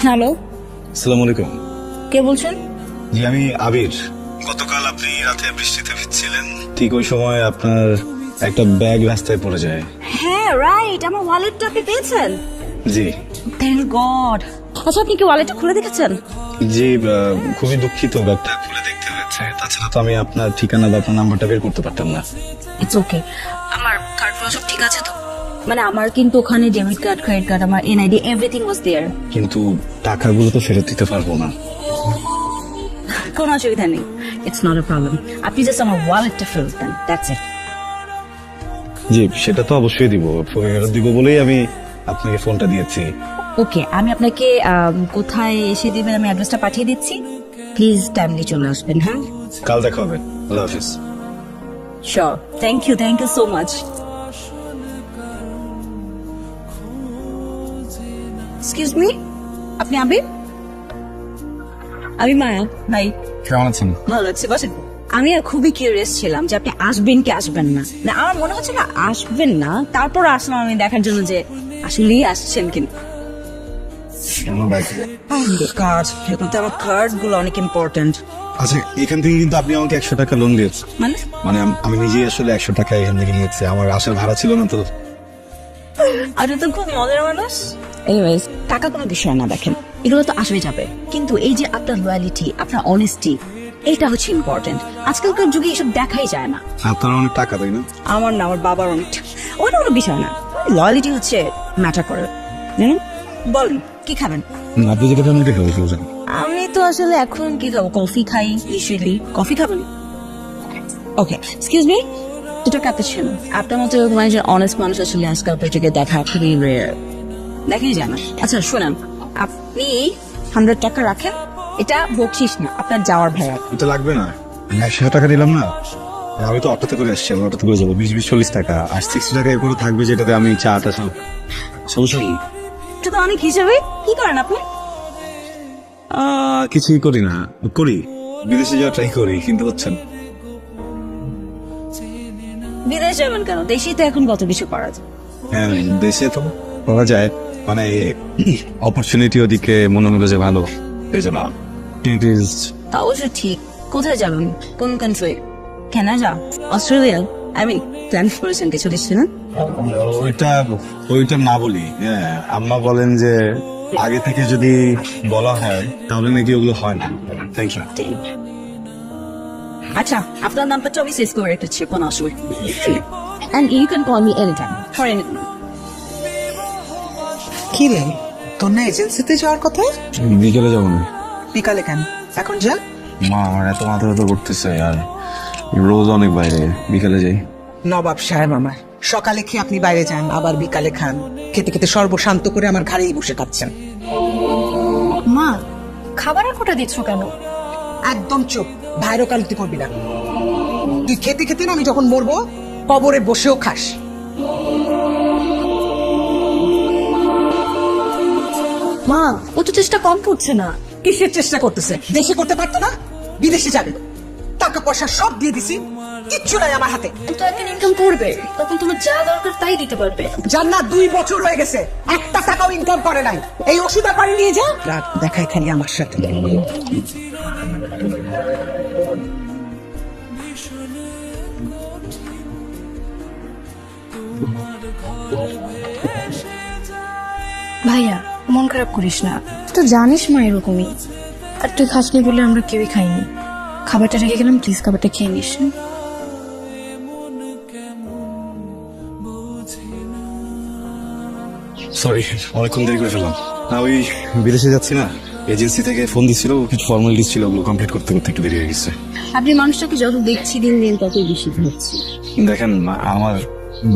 Hello, আসসালামু আলাইকুম। কে বলছেন? জি, আমি আবির। গতকাল আপনি রাতে বৃষ্টিতে ভিজছিলেন, ঠিক ওই সময় আপনার একটা ব্যাগ রাস্তায় পড়ে যায়। হ্যাঁ রাইট, আমার ওয়ালেটটা আপনি পেয়েছেন? জি থ্যাংক গড। আচ্ছা, আপনি কি ওয়ালেটটা খুলে দেখেছেন? জি, খুবই দুঃখিত, ব্যাগটা খুলে দেখতে হয়েছে। তাছাড়া তো আমি আপনার ঠিকানা বা আপনার নাম্বারটা বের করতে পারতাম না। It's okay. আমার কার্ডগুলো সব ঠিক আছে তো? মানে আমার কিন্তু ওখানে ডেবিট কার্ড, ক্রেডিট কার্ড, আমার এনআইডি, এভরিথিং ওয়াজ দেয়ার। কিন্তু টাকাগুলো তো ফেরত দিতে পারবো না। কোনো অসুবিধা নেই, ইটস নট আ প্রবলেম। আপনি জাস্ট আমার ওয়ালেটটা ফেরত দেন, দ্যাটস ইট। জি, সেটা তো অবশ্যই দিব, ফেরত দিব বলেই আমি আপনাকে ফোনটা দিয়েছি। ওকে, আমি আপনাকে কোথায় এসে দিবেন আমি অ্যাড্রেসটা পাঠিয়ে দিচ্ছি। প্লিজ টাইমলি চলে আসবেন। হ্যাঁ, কাল দেখা হবে। আল্লাহ হাফিজ। Sure. Thank you so much. Excuse me, আপনি আবির? আমি মায়া। ভাই, কেমন আছেন? ভালো আছি, বসেন। আমি খুবই কিউরিয়াস ছিলাম যে আপনি আসবেন কি আসবেন না। না, আমার মনে হচ্ছে না আসবেন না, তারপর আসলাম আমি দেখার জন্য যে আসলেই আসছেন কিনা। কার্ড, এখন তো আমার কার্ড গুলো অনেক ইম্পর্টেন্ট। আচ্ছা, এখান থেকে কিন্তু আপনি আমাকে 100 টাকা লোন দিয়েছেন। মানে আমি নিজেই আসলে 100 টাকা এখান থেকে নিয়েছি, আমার আসার ভাড়া ছিল না তো। আপনি তো খুব মজার মানুষ। এনিওয়েজ, টাকা কোনো বিষয় না, দেখেন এগুলো তো আসবে যাবে, কিন্তু এই যে আপনার লয়ালিটি, আপনার অনেস্টি, এটা হচ্ছে ইম্পর্টেন্ট। আজকালকার যুগে এসব দেখাই যায় না। আপনার অনেক টাকা, তাই না? আমার না, আমার বাবার অনেক। ওটা কোনো বিষয় না, লয়ালিটি হচ্ছে ম্যাটার করে, জানেন? বলেন কি খাবেন? আপনি যেটা খাবেন ওটা খাবো। আমি তো আসলে এখন কি খাবো, কফি খাই ইউজুয়ালি। কফি খাবেন? ওকে, এক্সকিউজ মি, দুটো ক্যাপুচিনো। আপনার মতো এরকম একজন অনেস্ট মানুষ আসলে আজকাল পর্যন্ত দেখা খুবই রেয়ার, দেখাই যায় না। আচ্ছা শোনেন, আপনি 100 টাকা রাখেন, এটা বকশিস না, আপনার যাওয়ার ভাড়া। এটা লাগবে না, 100 টাকা দিলাম না। আমি তো অটোতে করে আসছি, আমি অটোতে করে যাবো। 20-40 টাকা আর 60 টাকা এরপরে থাকবে, যেটাতে আমি চাটা সব সমস্যা নেই। এটা তো অনেক হিসেবে। কি করেন আপনি? কিছুই করি না, করি বিদেশে যাওয়া ট্রাই করি, কিন্তু হচ্ছে না। বিদেশ যাবেন কেন? দেশেই তো এখন কত কিছু করা যায়। হ্যাঁ, দেশে তো করা যায়, মানে অপরচুনিটি ওদিকে মনে হলো যে ভালো, এই জন্য তা অবশ্য ঠিক। কোথায় যাবেন? কোন কান্ট্রি? Canada, Australia? আমি প্ল্যান করেছেন কিছু দেশে না? ওইটা না বলি। হ্যাঁ, আম্মা বলেন যে আগে থেকে যদি বলা হয় তাহলে নাকি ওগুলো হয় না। Thank you. আচ্ছা, আপনার নাম্বারটা আমি সেভ করে রেখেছি, কোনো অসুবিধা নেই। And you can call me anytime for anything. কি রে, তোর না এজেন্সিতে যাওয়ার কথা? বিকেলে যাবো না। বিকালে কেন? এখন যা। মা, আমার এত মাথা ব্যথা করতেছে আর রোজ অনেক বাইরে, বিকেলে যাই। নবাব সাহেব আমার, সকালে খেয়ে আপনি বাইরে যান, আবার বিকালে খান। খেতে খেতে সর্বশান্ত করে আমার ঘাড়েই বসে খাচ্ছেন। মা, খাবারের কোটা দিচ্ছ কেন? একদম চুপ, ভাইরো কালতি করবি না। তুই খেতে খেতে না আমি যখন মরবো কবরে বসেও খাস। মা, ও তো চেষ্টা কম করছে না। কিসের চেষ্টা করতেছে? দেশে করতে পারতো না, বিদেশে যাবে। টাকা পয়সা সব দিয়ে দিছি, কিচ্ছু নাই আমার হাতে। তো একদিন ইনকাম করবে, তখন তোমার যা দরকার তাই দিতে পারবে। জান্নাত 2 বছর হয়ে গেছে, একটা টাকাও ইনকাম করে নাই। এই ওষুধ আর পানি নিয়ে যা, রাত দেখায় খালি আমার সাথে। ভাইয়া, মন খারাপ করিস না, তো জানিস মা এরকমই। আর তুই খাসনি বলে আমরা কেউই খাইনি। খাবারটা রেখে গেলাম, প্লিজ খাবারটা খেয়ে নিস। সরি, অনেকক্ষণ দেরি করে ফেললাম। না, ওই বিদেশে যাচ্ছি না, এজেন্সি থেকে ফোন দিছিল, কিছু ফর্মালিটিস ছিল, ওগুলো কমপ্লিট করতে করতে একটু দেরি হয়ে গেছে। আপনি মানুষটাকে যত দেখছি দিন দিন ততই বেশি হচ্ছে। দেখেন, আমার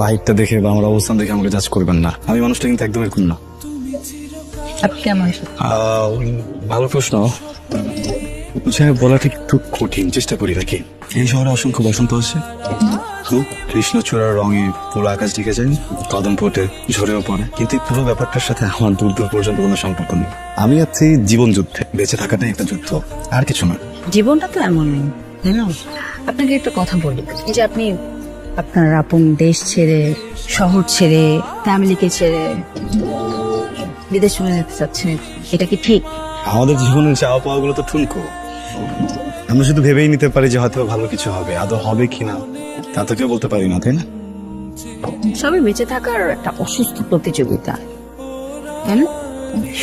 বাইকটা দেখে বা আমার অবস্থান দেখে আমাকে জাজ করবেন না। আমি মানুষটা কিন্তু একদম এরকম না। আপনি কেমন? ভালো প্রশ্ন, বলাটা একটু কঠিন, চেষ্টা করি নাকি। এই শহরে অসংখ্য বসন্ত আসে, কৃষ্ণচূড়ার রঙে পুরো আকাশ ঢেকে যায়, কদম ফোটে, ঝরেও পড়ে, কিন্তু এই পুরো ব্যাপারটার সাথে আমার দূর দূর পর্যন্ত কোনো সম্পর্ক নেই। আমি আছি জীবন যুদ্ধে, বেঁচে থাকাটাই একটা যুদ্ধ, আর কিছু না। জীবনটা তো এমনই, তাই না? আপনাকে একটা কথা বলি, এই যে আপনি আপনার আপন দেশ ছেড়ে, শহর ছেড়ে, ফ্যামিলিকে ছেড়ে বিদেশ চলে যেতে চাচ্ছে, এটা কি ঠিক? আমাদের জীবনের চাওয়া পাওয়া গুলো তো ঠুনকো। আমরা শুধু ভেবেই নিতে পারি যে হয়তো ভালো কিছু হবে, আদৌ হবে কিনা তা তো কেউ বলতে পারি না, তাই না? সবই বেঁচে থাকার একটা অসুস্থ প্রতিযোগিতা, তাই না?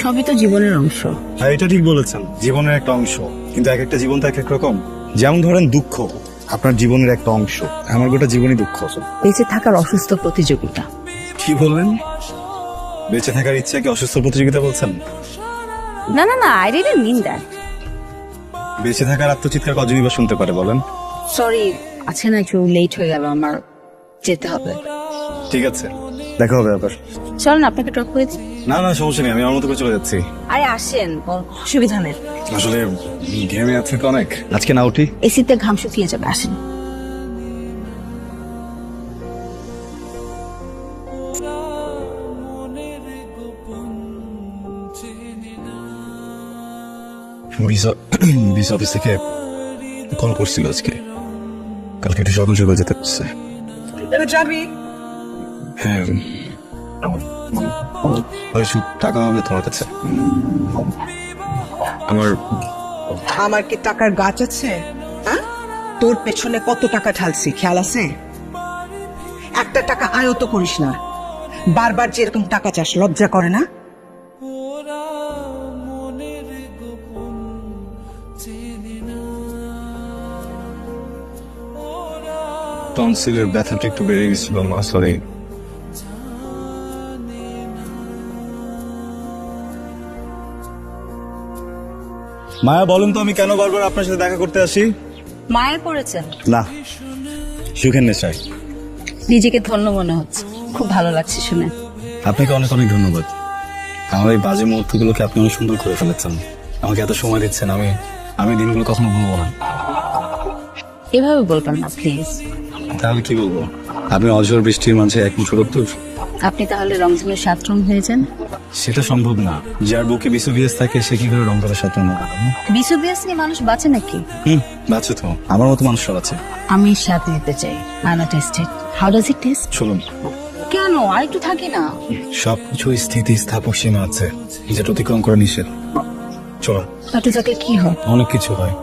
সবই তো জীবনের অংশ। আর এটা ঠিক বলেছেন, জীবনের একটা অংশ, কিন্তু এক একটা জীবন তো এক এক রকম। যেমন ধরেন দুঃখ আপনার জীবনের একটা অংশ, আমার গোটা জীবনই দুঃখ। বেঁচে থাকার অসুস্থ প্রতিযোগিতা। কি বলবেন? বেঁচে থাকার ইচ্ছা কি অসুস্থ প্রতিযোগিতা বলছেন? না না না, আই ডিডন্ট মিন দ্যাট। বেঁচে থাকার আত্মচিৎকার কজনই বা শুনতে পারে বলেন? সরি, আছে না, একটু লেট হয়ে গেল, আমার যেতে হবে। ঠিক আছে, দেখা হবে আবার। চল না, আপনাকে ড্রপ করে দিই। না না, সমস্যা নেই, আমি আমার মতো করে চলে যাচ্ছি। আরে আসেন, অসুবিধা নেই। আসলে ঘেমে আছে তো অনেক, আজকে না উঠি। এসিতে ঘাম শুকিয়ে যাবে, আসেন। ভিসা অফিস থেকে কল করছিল আজকে, কালকে একটু সকাল সকাল যেতে পারছে। যাবি? হ্যাঁ, টাকা হবে তোমার কাছে? আমার কি টাকার গাছ আছে? হ্যাঁ, তোর পেছনে কত টাকা ঢালছি খেয়াল আছে? একটা টাকা আয়ত করিস না, বারবার যে এরকম টাকা চাস, লজ্জা করে না? টনসিলের ব্যথাটা একটু বেড়ে গেছিল মা, সরি। মায়া, বলুন তো আমি কেন বারবার আপনার সাথে দেখা করতে আসি? মায়ের পড়েছেন? না, সুখের নেশায়। নিজেকে ধন্য মনে হচ্ছে, খুব ভালো লাগছে শুনে। আপনাকে অনেক অনেক ধন্যবাদ। আমার এই বাজে মুহূর্তগুলোকে আপনি অনেক সুন্দর করে ফেলেছেন, আমাকে এত সময় দিচ্ছেন, আমি দিনগুলো কখনো ভুলবো না। এভাবে বলবেন না প্লিজ। তাহলে কি বলবো? আপনি অঝোর বৃষ্টির মাঝে এক মুঠো রক্তর। আপনি তাহলে রংধনুর 7 রং হয়ে যান। সেটা সম্ভব না, যার বুকে বিশ্ববিএস থাকে সে কি করে রংধনুর সাথে না? বিশ্ববিয়াস নিয়ে মানুষ বাঁচে নাকি? বাচ্চা তো আমার মতো মানুষ সব আছে। আমি স্বাদ নিতে চাই। I am tested. How does it taste? চলুন। কেন, আর একটু থাকি না? সবকিছু স্থিতি স্থাপক সীমা আছে, যেটা অতিক্রম করা নিষেধ। চলো। একটু থাকলে কি হয়? অনেক কিছু হয়।